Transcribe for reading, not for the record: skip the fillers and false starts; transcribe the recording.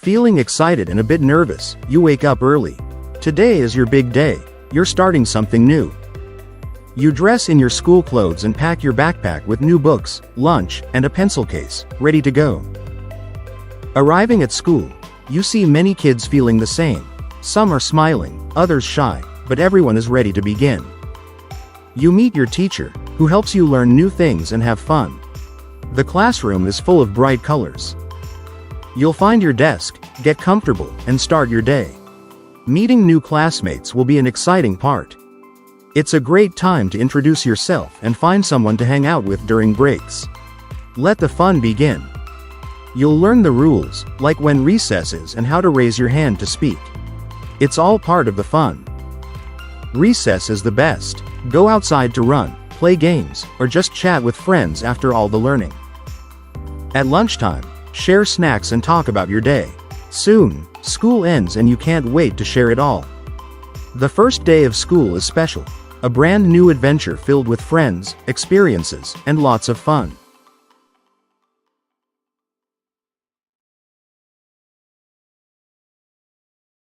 Feeling excited and a bit nervous, you wake up early. Today is your big day. You're starting something new. You dress in your school clothes and pack your backpack with new books, lunch, and a pencil case, ready to go. Arriving at school, you see many kids feeling the same. Some are smiling, others shy, but everyone is ready to begin. You meet your teacher, who helps you learn new things and have fun. The classroom is full of bright colors. You'll find your desk, get comfortable, and start your day. Meeting new classmates will be an exciting part. It's a great time to introduce yourself and find someone to hang out with during breaks. Let the fun begin. You'll learn the rules, like when recess is and how to raise your hand to speak. It's all part of the fun. Recess is the best. Go outside to run, play games, or just chat with friends after all the learning. At lunchtime, share snacks and talk about your day. Soon, school ends and you can't wait to share it all. The first day of school is special. A brand new adventure filled with friends, experiences, and lots of fun.